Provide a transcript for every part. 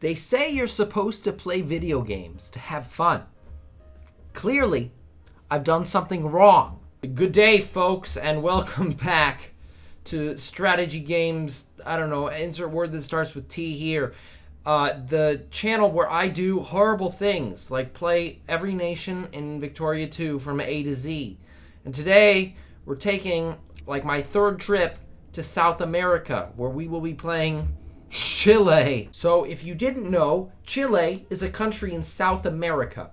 They say you're supposed to play video games to have fun. Clearly, I've done something wrong. Good day, folks, and welcome back to Strategy Games. I don't know, insert word that starts with T here. The channel where I do horrible things, like play every nation in Victoria 2 from A to Z. And today, we're taking, like, my third trip to South America, where we will be playing Chile. So if you didn't know, Chile is a country in South America.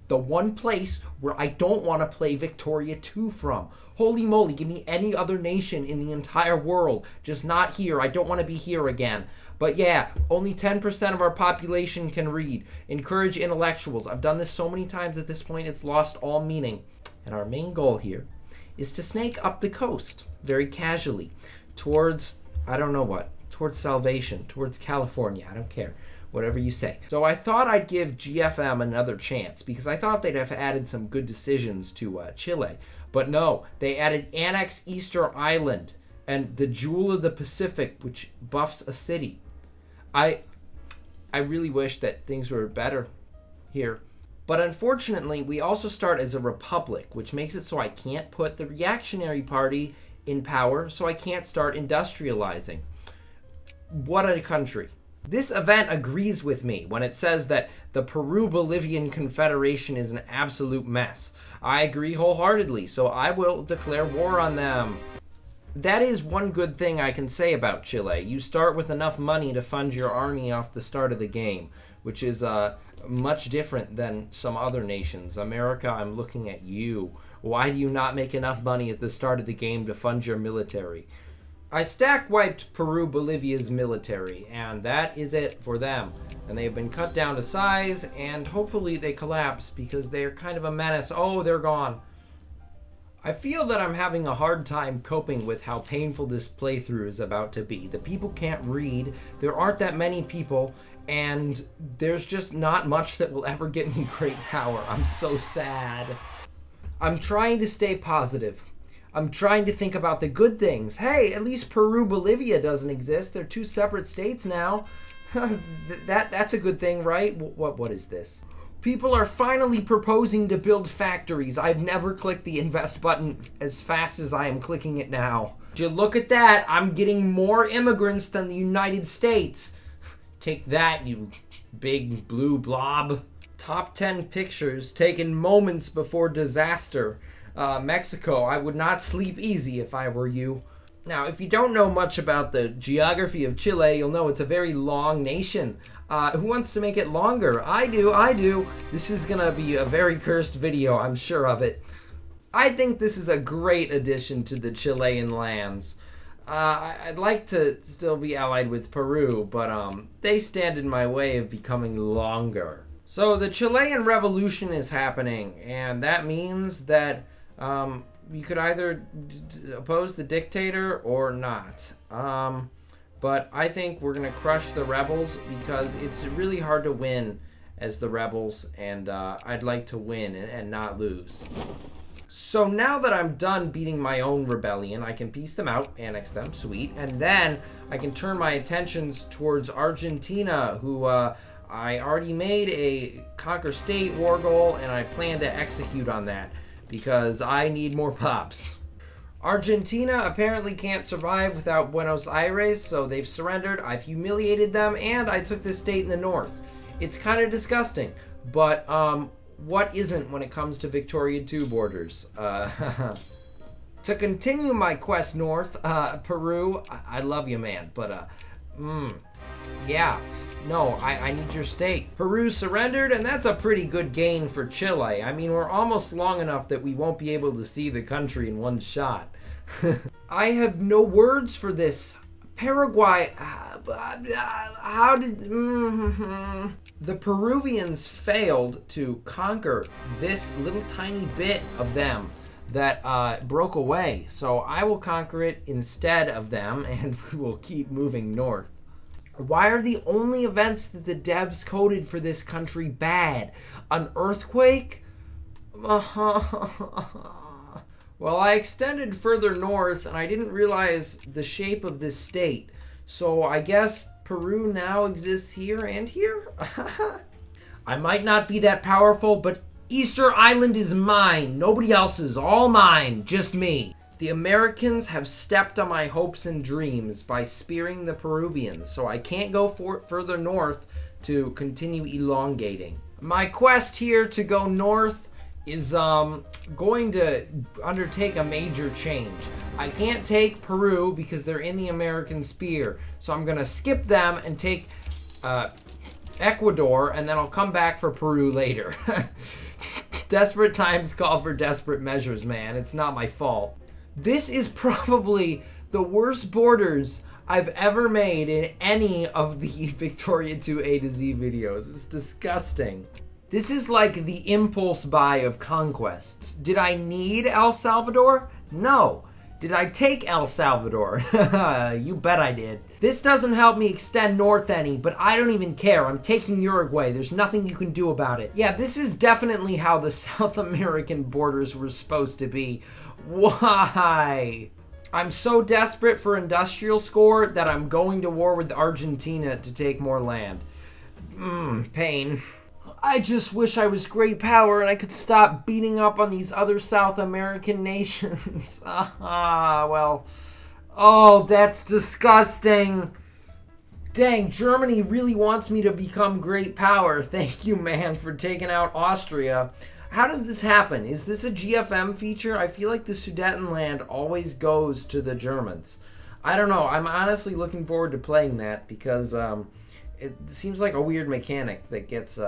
The one place where I don't want to play Victoria 2 from. Holy moly, give me any other nation in the entire world. Just not here. I don't want to be here again. But yeah, only 10% of our population can read. Encourage intellectuals. I've done this so many times at this point, it's lost all meaning. And our main goal here is to snake up the coast, very casually, towards, I don't know what, towards salvation, towards California. I don't care. Whatever you say. So I thought I'd give GFM another chance because I thought they'd have added some good decisions to Chile. But no, they added Annex Easter Island and the Jewel of the Pacific, which buffs a city. I really wish that things were better here. But unfortunately, we also start as a republic, which makes it so I can't put the reactionary party in power, so I can't start industrializing. What a country. This event agrees with me when it says that the Peru-Bolivian Confederation is an absolute mess. I agree wholeheartedly, so I will declare war on them. That is one good thing I can say about Chile. You start with enough money to fund your army off the start of the game, which is much different than some other nations. America, I'm looking at you. Why do you not make enough money at the start of the game to fund your military? I stack-wiped Peru-Bolivia's military, and that is it for them. And they have been cut down to size, and hopefully they collapse because they are kind of a menace. Oh, they're gone. I feel that I'm having a hard time coping with how painful this playthrough is about to be. The people can't read, there aren't that many people, and there's just not much that will ever get me great power. I'm so sad. I'm trying to stay positive. I'm trying to think about the good things. Hey, at least Peru-Bolivia doesn't exist. They're two separate states now. That's a good thing, right? What is this? People are finally proposing to build factories. I've never clicked the invest button as fast as I am clicking it now. Did you look at that? I'm getting more immigrants than the United States. Take that, you big blue blob. Top 10 pictures taken moments before disaster. Mexico, I would not sleep easy if I were you. Now, if you don't know much about the geography of Chile, you'll know it's a very long nation. Who wants to make it longer? I do. This is gonna be a very cursed video, I'm sure of it. I think this is a great addition to the Chilean lands. I'd like to still be allied with Peru, but they stand in my way of becoming longer. So the Chilean Revolution is happening, and that means that you could either oppose the dictator or not. But I think we're going to crush the rebels because it's really hard to win as the rebels, and I'd like to win and not lose. So now that I'm done beating my own rebellion, I can piece them out, annex them, sweet, and then I can turn my attentions towards Argentina, who I already made a conquer state war goal, and I plan to execute on that because I need more pops. Argentina apparently can't survive without Buenos Aires, so they've surrendered. I've humiliated them, and I took this state in the north. It's kind of disgusting, but what isn't when it comes to Victoria 2 borders? To continue my quest north, Peru, I love you, man, but yeah. No, I need your state. Peru surrendered, and that's a pretty good gain for Chile. I mean, we're almost long enough that we won't be able to see the country in one shot. I have no words for this. Paraguay, how did... The Peruvians failed to conquer this little tiny bit of them that broke away. So I will conquer it instead of them, and we will keep moving north. Why are the only events that the devs coded for this country bad? An earthquake? Well, I extended further north and I didn't realize the shape of this state. So I guess Peru now exists here and here. I might not be that powerful, but Easter Island is mine. Nobody else's. All mine. Just me. The Americans have stepped on my hopes and dreams by spearing the Peruvians, so I can't go further north to continue elongating. My quest here to go north is going to undertake a major change. I can't take Peru because they're in the American sphere, so I'm going to skip them and take Ecuador, and then I'll come back for Peru later. Desperate times call for desperate measures, man. It's not my fault. This is probably the worst borders I've ever made in any of the Victoria 2 A to Z videos. It's disgusting. This is like the impulse buy of conquests. Did I need El Salvador? No. Did I take El Salvador? You bet I did. This doesn't help me extend north any, but I don't even care. I'm taking Uruguay. There's nothing you can do about it. Yeah, this is definitely how the South American borders were supposed to be. Why? I'm so desperate for industrial score that I'm going to war with Argentina to take more land. Pain. I just wish I was great power and I could stop beating up on these other South American nations. Well. Oh, that's disgusting. Dang, Germany really wants me to become great power. Thank you, man, for taking out Austria. How does this happen? Is this a GFM feature? I feel like the Sudetenland always goes to the Germans. I don't know. I'm honestly looking forward to playing that because it seems like a weird mechanic that gets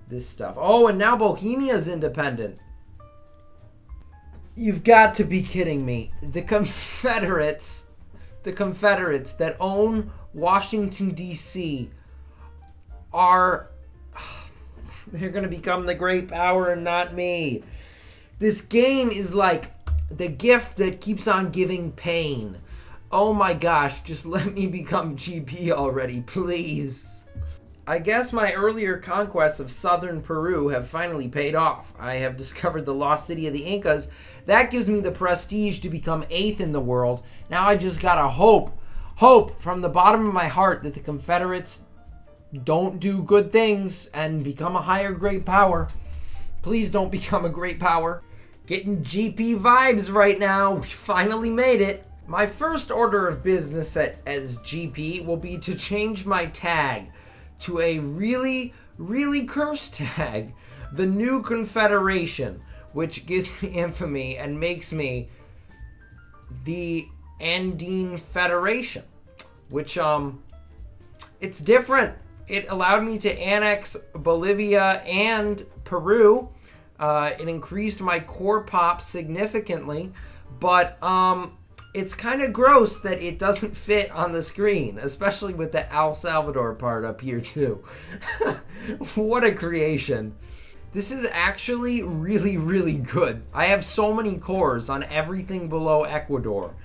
this stuff. Oh, and now Bohemia's independent. You've got to be kidding me. The Confederates that own Washington, D.C. are... They're going to become the great power and not me. This game is like the gift that keeps on giving pain. Oh my gosh, just let me become GP already, please. I guess my earlier conquests of southern Peru have finally paid off. I have discovered the lost city of the Incas. That gives me the prestige to become 8th in the world. Now I just gotta hope from the bottom of my heart that the Confederates don't do good things and become a higher great power. Please don't become a great power. Getting GP vibes right now. We finally made it. My first order of business as GP will be to change my tag to a really, really cursed tag. The New Confederation, which gives me infamy and makes me the Andine Federation, which, it's different. It allowed me to annex Bolivia and Peru. It increased my core pop significantly, but it's kind of gross that it doesn't fit on the screen, especially with the El Salvador part up here too. What a creation. This is actually really, really good. I have so many cores on everything below Ecuador.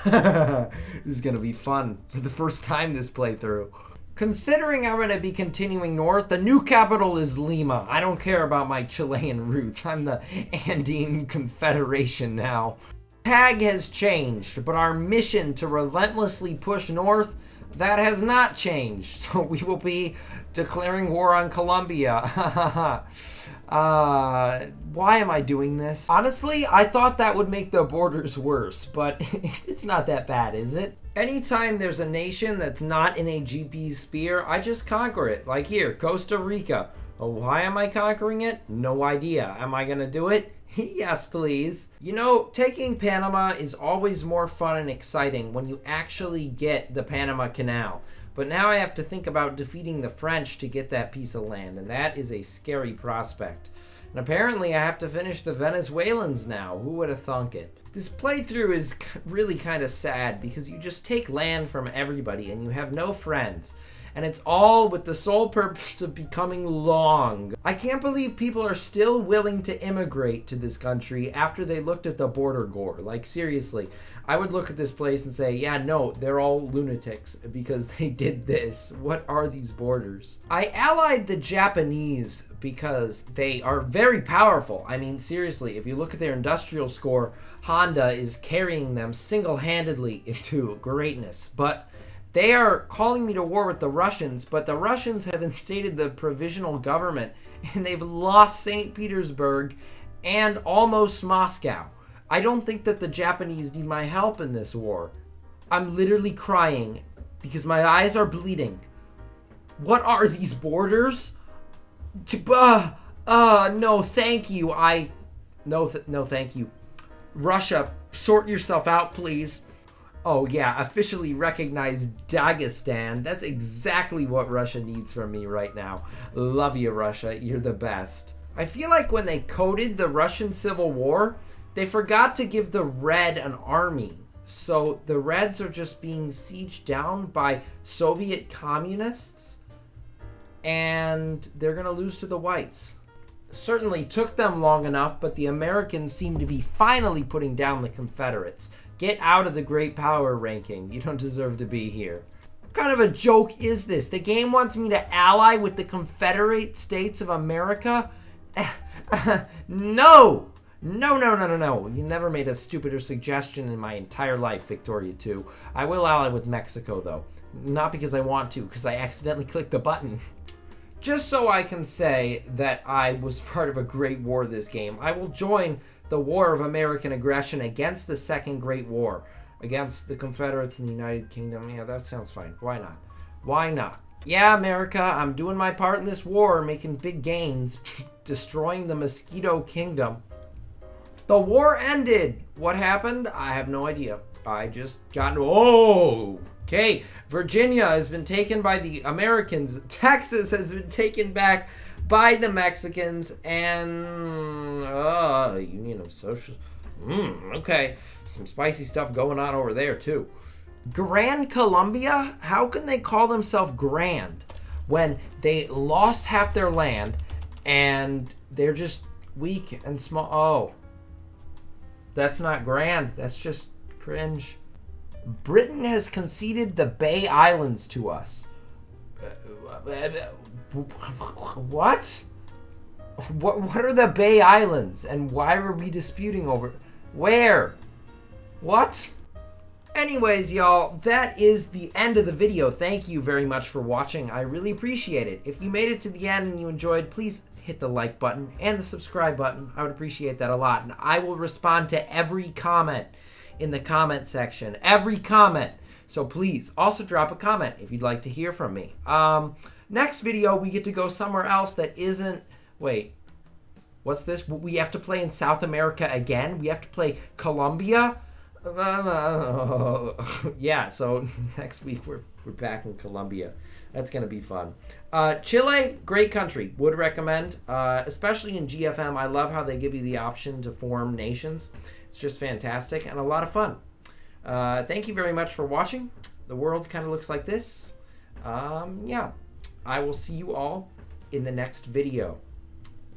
This is going to be fun for the first time this playthrough. Considering I'm going to be continuing north, the new capital is Lima. I don't care about my Chilean roots. I'm the Andine Confederation now. Tag has changed, but our mission to relentlessly push north, that has not changed. So we will be declaring war on Colombia. Why am I doing this? Honestly, I thought that would make the borders worse, but it's not that bad, is it? Anytime there's a nation that's not in a GP sphere, I just conquer it. Like here, Costa Rica. Oh, why am I conquering it? No idea. Am I gonna do it? Yes, please. You know, taking Panama is always more fun and exciting when you actually get the Panama Canal. But now I have to think about defeating the French to get that piece of land, and that is a scary prospect. And apparently I have to finish the Venezuelans now. Who would have thunk it? This playthrough is really kind of sad because you just take land from everybody and you have no friends. And it's all with the sole purpose of becoming long. I can't believe people are still willing to immigrate to this country after they looked at the border gore. Like, seriously, I would look at this place and say, yeah, no, they're all lunatics because they did this. What are these borders? I allied the Japanese because they are very powerful. I mean, seriously, if you look at their industrial score, Honda is carrying them single-handedly into greatness. But They are calling me to war with the Russians, but the Russians have instated the provisional government, and they've lost St. Petersburg and almost Moscow. I don't think that the Japanese need my help in this war. I'm literally crying because my eyes are bleeding. What are these borders? No, thank you. No, thank you. Russia, sort yourself out, please. Oh yeah, officially recognize Dagestan. That's exactly what Russia needs from me right now. Love you, Russia. You're the best. I feel like when they coded the Russian Civil War, they forgot to give the Red an army. So the Reds are just being sieged down by Soviet communists, and they're going to lose to the Whites. Certainly took them long enough, but the Americans seem to be finally putting down the Confederates. Get out of the great power ranking. You don't deserve to be here. What kind of a joke is this? The game wants me to ally with the Confederate States of America? No! No. You never made a stupider suggestion in my entire life, Victoria 2. I will ally with Mexico, though. Not because I want to, because I accidentally clicked the button. Just so I can say that I was part of a great war this game, I will join the War of American Aggression against the Second Great War, against the Confederates and the United Kingdom. Yeah, that sounds fine. Why not? Why not? Yeah, America, I'm doing my part in this war, making big gains, destroying the Mosquito Kingdom. The war ended. What happened? I have no idea. I just got... Oh! Okay, Virginia has been taken by the Americans. Texas has been taken back by the Mexicans, and Union of Social... Okay, some spicy stuff going on over there, too. Grand Colombia? How can they call themselves grand when they lost half their land, and they're just weak and small? Oh, that's not grand. That's just cringe. Britain has conceded the Bay Islands to us. What? What are the Bay Islands, and why are we disputing over... Where? What? Anyways, y'all, that is the end of the video. Thank you very much for watching. I really appreciate it. If you made it to the end and you enjoyed, please hit the like button and the subscribe button. I would appreciate that a lot. And I will respond to every comment in the comment section. Every comment. So please also drop a comment if you'd like to hear from me. Next video, we get to go somewhere else that isn't... Wait. What's this? We have to play in South America again? We have to play Colombia? Yeah, so next week we're back in Colombia. That's going to be fun. Chile, great country. Would recommend, especially in GFM. I love how they give you the option to form nations. It's just fantastic and a lot of fun. Thank you very much for watching. The world kind of looks like this. Yeah, I will see you all in the next video.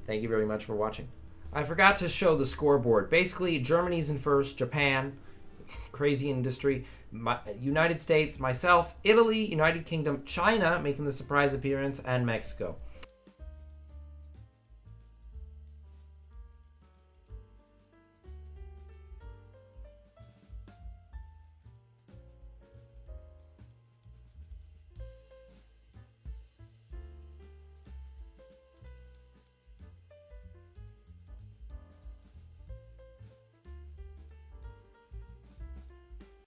Thank you very much for watching. I forgot to show the scoreboard. Basically, Germany's in first, Japan, crazy industry, United States, myself, Italy, United Kingdom, China making the surprise appearance, and Mexico.